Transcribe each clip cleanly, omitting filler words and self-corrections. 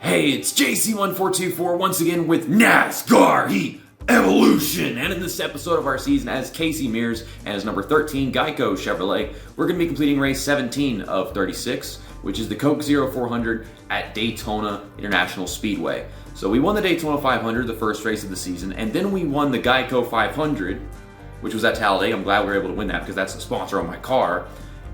Hey, it's JC1424 once again with NASCAR Heat Evolution. And in this episode of our season, as Casey Mears and his number 13 Geico Chevrolet, we're going to be completing race 17 of 36, which is the Coke 0400 at Daytona International Speedway. So we won the Daytona 500, the first race of the season, and then we won the Geico 500, which was at Talladega. I'm glad we were able to win that because that's the sponsor of my car.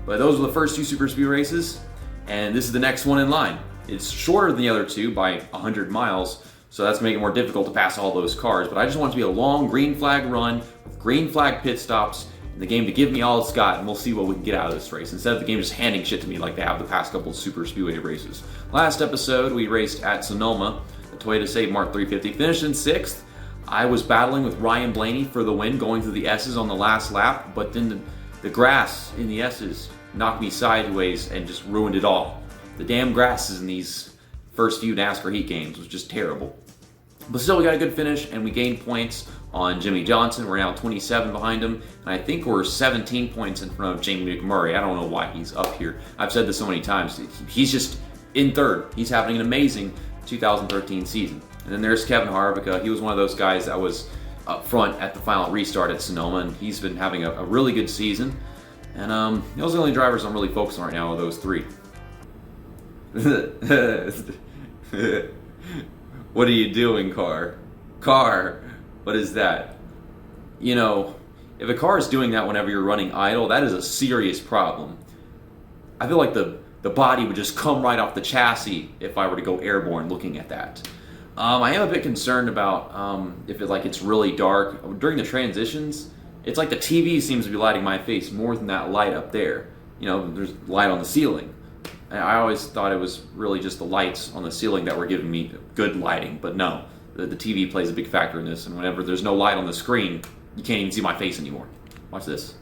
But those were the first two super speed races, and this is the next one in line. It's shorter than the other two by 100 miles, so that's making it more difficult to pass all those cars. But I just want it to be a long green flag run with green flag pit stops, and the game to give me all it's got, and we'll see what we can get out of this race instead of the game just handing shit to me like they have the past couple of super speedway races. Last episode, we raced at Sonoma, the Toyota Save Mark 350, finished in 6th. I was battling with Ryan Blaney for the win, going through the S's on the last lap, but then the grass in the S's knocked me sideways and just ruined it all. The damn grasses in these first few NASCAR Heat games was just terrible. But still, we got a good finish, and we gained points on Jimmy Johnson. We're now 27 behind him, and I think we're 17 points in front of Jamie McMurray. I don't know why he's up here. I've said this so many times. He's just in third. He's having an amazing 2013 season. And then there's Kevin Harvick. He was one of those guys that was up front at the final restart at Sonoma, and he's been having a really good season. And those are the only drivers I'm really focused on right now, are those three. What are you doing, car? Car, what is that? You know, if a car is doing that whenever you're running idle, that is a serious problem. I feel like the body would just come right off the chassis if I were to go airborne looking at that. I am a bit concerned about if it's really dark. During the transitions, it's like the TV seems to be lighting my face more than that light up there. You know, there's light on the ceiling. I always thought it was really just the lights on the ceiling that were giving me good lighting, but no, the TV plays a big factor in this, and whenever there's no light on the screen, you can't even see my face anymore. Watch this.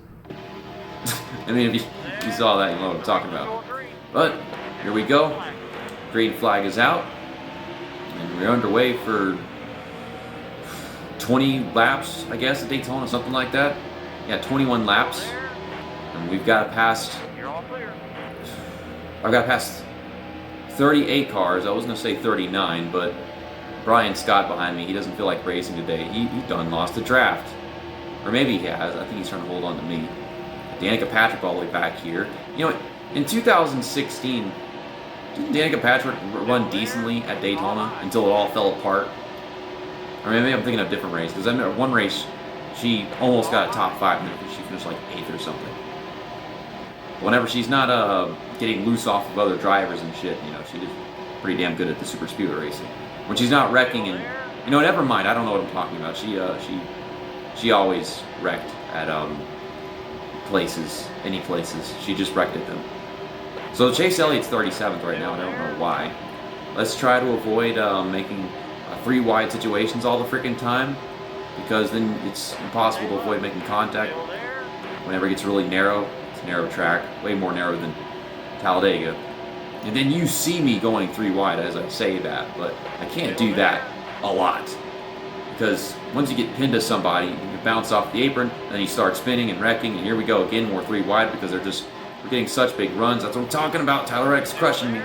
I mean, if you saw that, you know what I'm talking about. But, here we go. Green flag is out, and we're underway for 20 laps, I guess, at Daytona, something like that. Yeah, 21 laps, and we've got past... I've got past 38 cars. I was going to say 39, but Brian Scott behind me, he doesn't feel like racing today. He done lost the draft. Or maybe he has. I think he's trying to hold on to me. Danica Patrick all the way back here. You know, in 2016, didn't Danica Patrick run decently at Daytona until it all fell apart? Or maybe I'm thinking of a different race, because I remember one race, she almost got a top 5, and then she finished like 8th or something. Whenever she's not getting loose off of other drivers and shit, you know, she's pretty damn good at the super speedway racing. When she's not wrecking and, you know, never mind, I don't know what I'm talking about. She always wrecked at places, any places. She just wrecked at them. So Chase Elliott's 37th right now, and I don't know why. Let's try to avoid making 3 wide situations all the freaking time, because then it's impossible to avoid making contact whenever it gets really narrow. Narrow track, way more narrow than Talladega. And then you see me going 3 wide as I say that, but I can't do that a lot. Because once you get pinned to somebody, you bounce off the apron, then you start spinning and wrecking, and here we go again, more 3 wide because we're getting such big runs. That's what I'm talking about. Tyler Reddick's crushing me.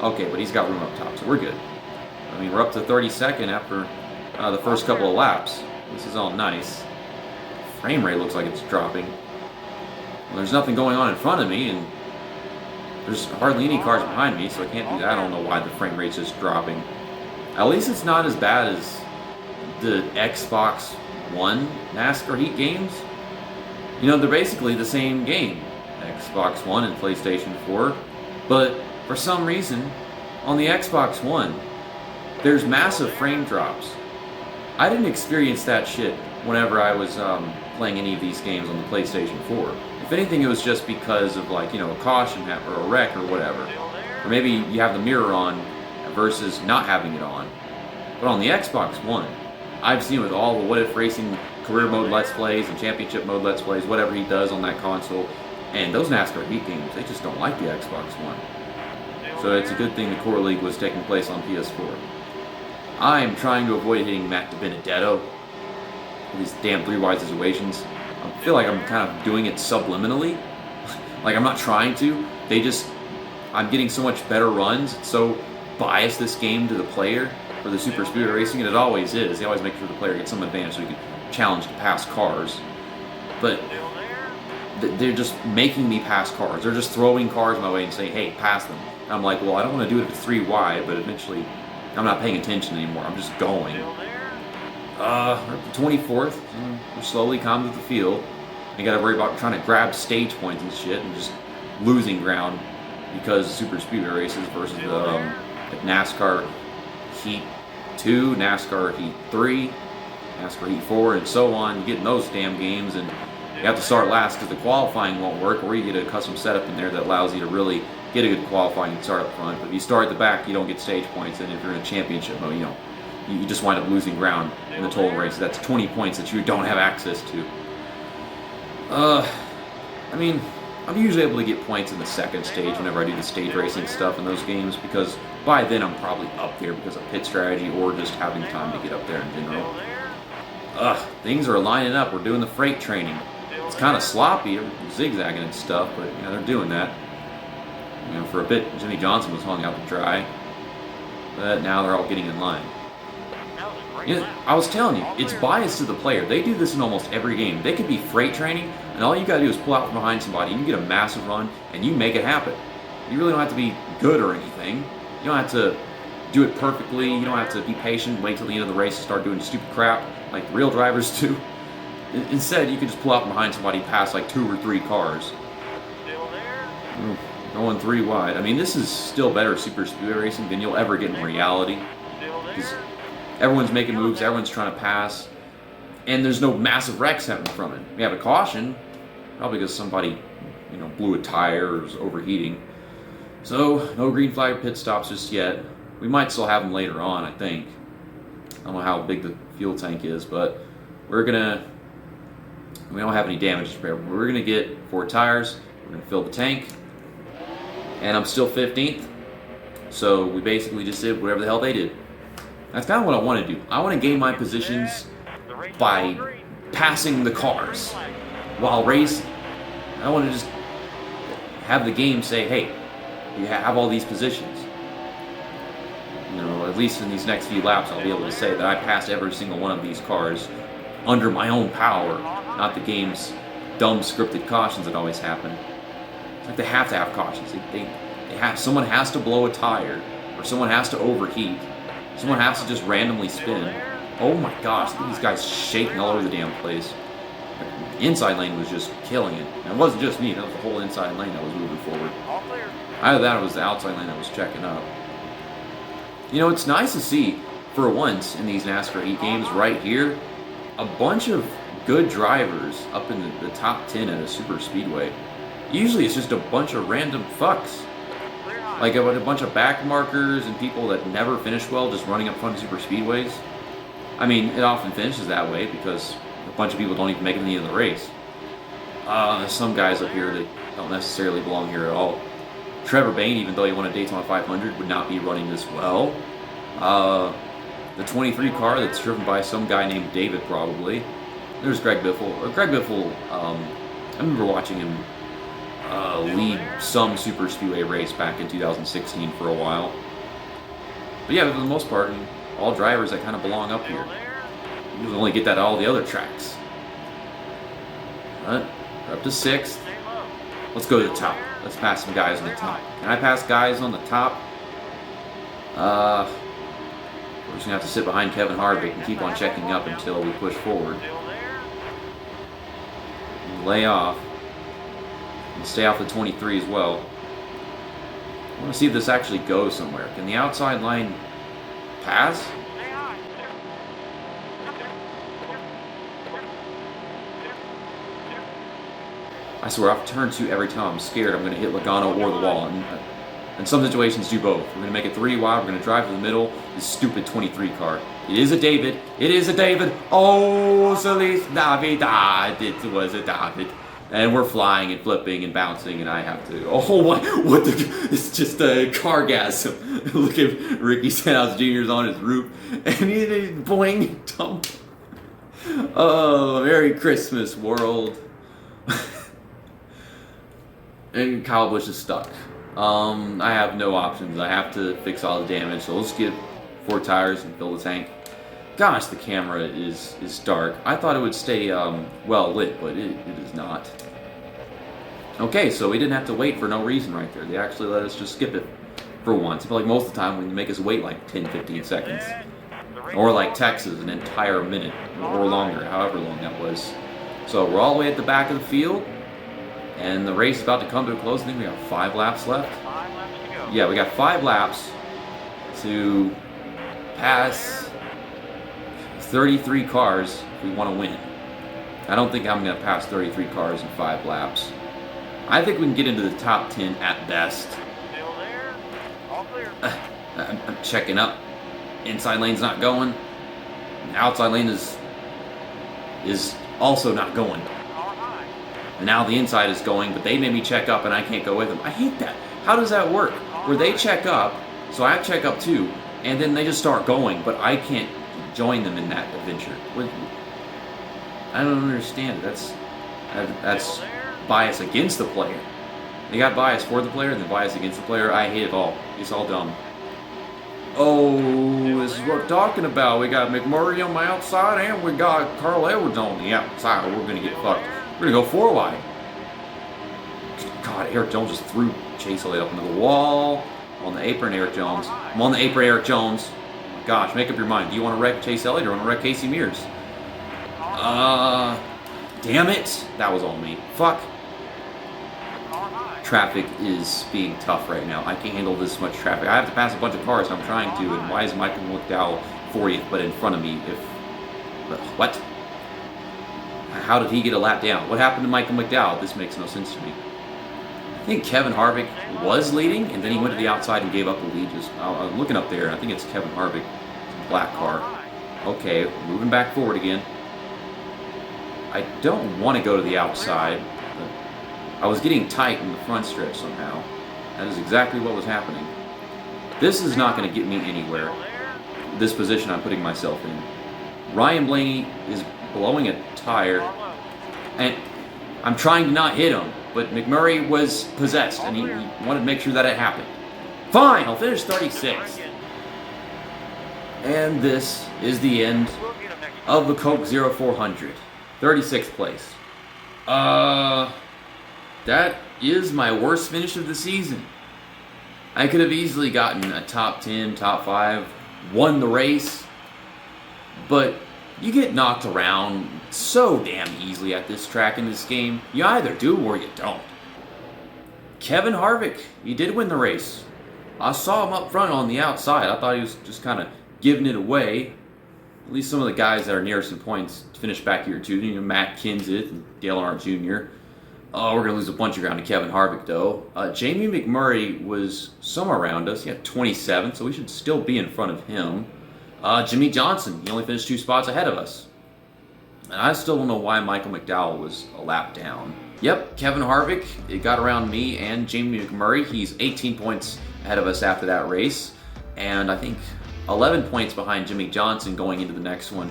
Okay, but he's got room up top, so we're good. I mean, we're up to 32nd after the first couple of laps. This is all nice. Frame rate looks like it's dropping. Well, there's nothing going on in front of me, and there's hardly any cars behind me, so I can't do that. I don't know why the frame rate's just dropping. At least it's not as bad as the Xbox One NASCAR Heat games. You know, they're basically the same game, Xbox One and PlayStation 4, but for some reason, on the Xbox One, there's massive frame drops. I didn't experience that shit whenever I was playing any of these games on the PlayStation 4. If anything, it was just because of, like, you know, a caution or a wreck or whatever. Or maybe you have the mirror on versus not having it on. But on the Xbox One, I've seen with all the What If Racing career mode Let's Plays and championship mode Let's Plays, whatever he does on that console, and those NASCAR Heat games, they just don't like the Xbox One. So it's a good thing the Core League was taking place on PS4. I am trying to avoid hitting Matt DiBenedetto. These damn 3 wide situations. I feel like I'm kind of doing it subliminally. Like, I'm not trying to. I'm getting so much better runs. So bias this game to the player for the super speedway racing, and it always is. They always make sure the player gets some advantage so he can challenge to pass cars. But they're just making me pass cars. They're just throwing cars my way and saying, hey, pass them. And I'm like, well, I don't want to do it if it's 3 wide, but eventually I'm not paying attention anymore. I'm just going. We're at the 24th. We're slowly coming to the field. You got to worry about trying to grab stage points and shit and just losing ground because super speedway races versus the NASCAR Heat 2, NASCAR Heat 3, NASCAR Heat 4, and so on. You get in those damn games, and you have to start last because the qualifying won't work, or you get a custom setup in there that allows you to really get a good qualifying and start up front. But if you start at the back, you don't get stage points, and if you're in a championship mode, you just wind up losing ground in the total race. That's 20 points that you don't have access to. I mean, I'm usually able to get points in the second stage whenever I do the stage racing stuff in those games, because by then I'm probably up there because of pit strategy or just having time to get up there in general. Things are lining up. We're doing the freight training. It's kind of sloppy, zigzagging and stuff, but they're doing that. For a bit, Jimmy Johnson was hung out to dry, but now they're all getting in line. I was telling you, it's biased to the player. They do this in almost every game. They could be freight training, and all you gotta do is pull out from behind somebody, and you get a massive run, and you make it happen. You really don't have to be good or anything. You don't have to do it perfectly. You don't have to be patient, wait till the end of the race to start doing stupid crap like the real drivers do. Instead, you can just pull out from behind somebody past like 2 or 3 cars. Going 3 wide. I mean, this is still better super speedway racing than you'll ever get in reality. Because everyone's making moves, everyone's trying to pass, and there's no massive wrecks happening from it. We have a caution, probably because somebody, blew a tire or was overheating. So, no green flag pit stops just yet. We might still have them later on, I think. I don't know how big the fuel tank is, but we don't have any damage to repair. We're gonna get 4 tires, we're gonna fill the tank, and I'm still 15th. So we basically just did whatever the hell they did. That's kind of what I want to do. I want to gain my positions by passing the cars while racing. I want to just have the game say, hey, you have all these positions. At least in these next few laps, I'll be able to say that I passed every single one of these cars under my own power, not the game's dumb scripted cautions that always happen. It's like they have to have cautions. Someone has to blow a tire, or someone has to overheat. Someone has to just randomly spin. Oh my gosh, look at these guys shaking all over the damn place. The inside lane was just killing it. And it wasn't just me, that was the whole inside lane that was moving forward. Either that or it was the outside lane that was checking up. It's nice to see, for once in these NASCAR Heat games right here, a bunch of good drivers up in the top 10 at a super speedway. Usually it's just a bunch of random fucks. Like a bunch of back markers and people that never finish well just running up front of super speedways. I mean, it often finishes that way because a bunch of people don't even make it to the end of the race. There's some guys up here that don't necessarily belong here at all. Trevor Bayne, even though he won a Daytona 500, would not be running this well. The 23 car that's driven by some guy named David, probably. There's Greg Biffle. Greg Biffle, I remember watching him lead some super speedway race back in 2016 for a while. But yeah, for the most part, all drivers that kind of belong up here. You only get that at all the other tracks. But we're up to 6th. Let's go to the top. Let's pass some guys on the top. Can I pass guys on the top? We're just going to have to sit behind Kevin Harvick and keep on checking up until we push forward. Lay off. And stay off the 23 as well. I want to see if this actually goes somewhere. Can the outside line pass? I swear, off turn 2 every time I'm scared I'm going to hit Logano or the wall. And in some situations, do both. We're going to make it 3 wide. We're going to drive to the middle. This stupid 23 car. It is a David. It is a David. Oh, Feliz Navidad. It was a David. And we're flying and flipping and bouncing, and I have to. Oh, what the? It's just a CARgasm. Look at Ricky Stenhouse Jr.'s on his roof, and he boing, dump. Oh, Merry Christmas, world. And Kyle Busch is stuck. I have no options. I have to fix all the damage, so let's get 4 tires and fill the tank. Gosh, the camera is dark. I thought it would stay well lit, but it is not. Okay, so we didn't have to wait for no reason right there. They actually let us just skip it for once. I feel like most of the time when you make us wait like 10-15 seconds. Or like Texas, an entire minute or longer, however long that was. So we're all the way at the back of the field, and the race is about to come to a close. I think we got 5 laps left. 5 laps to go. Yeah, we got 5 laps to pass 33 cars if we want to win. I don't think I'm going to pass 33 cars in 5 laps. I think we can get into the top 10 at best. Still there. All clear. I'm checking up. Inside lane's not going. Outside lane is also not going. Car high. And now the inside is going, but they made me check up and I can't go with them. I hate that. How does that work? Where they check up, so I check up too, and then they just start going, but I can't join them in that adventure. I don't understand. That's bias against the player. They got bias for the player and then bias against the player. I hate it all. It's all dumb. Oh, this is what we're talking about. We got McMurray on my outside and we got Carl Edwards on the outside. We're going to get fucked. We're going to go 4 wide. God, Eric Jones just threw Chase Elliott up into the wall. I'm on the apron, Eric Jones. I'm on the apron, Eric Jones. Gosh, make up your mind. Do you want to wreck Chase Elliott or want to wreck Casey Mears? Damn it. That was on me. Fuck. Traffic is being tough right now. I can't handle this much traffic. I have to pass a bunch of cars, and I'm trying to, and why is Michael McDowell 40th but in front of me? What? How did he get a lap down? What happened to Michael McDowell? This makes no sense to me. I think Kevin Harvick was leading, and then he went to the outside and gave up the lead. I'm looking up there, and I think it's Kevin Harvick. It's a black car. Okay, moving back forward again. I don't want to go to the outside. I was getting tight in the front stretch somehow. That is exactly what was happening. This is not going to get me anywhere. This position I'm putting myself in. Ryan Blaney is blowing a tire, and I'm trying to not hit him, but McMurray was possessed, and he wanted to make sure that it happened. Fine, I'll finish 36. And this is the end of the Coke 0400. 36th place. That is my worst finish of the season. I could have easily gotten a top 10, top 5, won the race, but you get knocked around so damn easily at this track in this game. You either do or you don't. Kevin Harvick, he did win the race. I saw him up front on the outside. I thought he was just kind of giving it away. At least some of the guys that are nearest in points finished back here too. You know, Matt Kenseth and Dale Earnhardt Jr. Oh, we're going to lose a bunch of ground to Kevin Harvick, though. Jamie McMurray was somewhere around us. He had 27, so we should still be in front of him. Jimmy Johnson, he only finished 2 spots ahead of us. And I still don't know why Michael McDowell was a lap down. Yep, Kevin Harvick, it got around me and Jamie McMurray. He's 18 points ahead of us after that race. And I think 11 points behind Jimmy Johnson going into the next one.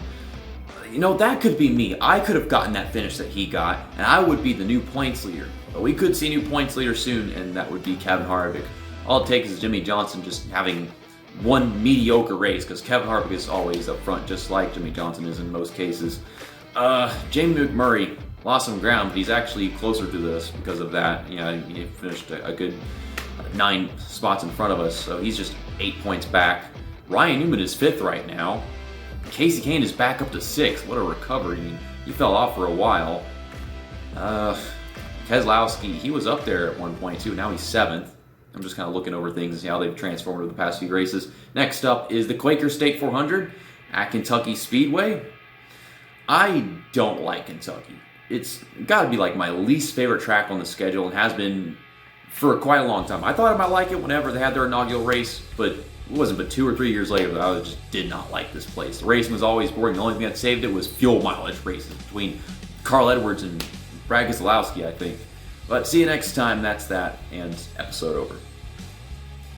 You know, that could be me. I could have gotten that finish that he got, and I would be the new points leader. But we could see a new points leader soon, and that would be Kevin Harvick. All it takes is Jimmy Johnson just having one mediocre race, because Kevin Harvick is always up front, just like Jimmy Johnson is in most cases. Jamie McMurray lost some ground, but he's actually closer to this because of that. You know, he finished a good 9 spots in front of us, so he's just 8 points back. Ryan Newman is 5th right now. Casey Kane is back up to 6th. What a recovery. I mean, he fell off for a while. Keselowski, he was up there at one point too. Now he's 7th. I'm just kind of looking over things and see how they've transformed over the past few races. Next up is the Quaker State 400 at Kentucky Speedway. I don't like Kentucky. It's got to be like my least favorite track on the schedule and has been for quite a long time. I thought I might like it whenever they had their inaugural race, but it wasn't but 2 or 3 years later that I just did not like this place. The racing was always boring. The only thing that saved it was fuel mileage races between Carl Edwards and Brad Keselowski, I think. But see you next time. That's that, and episode over.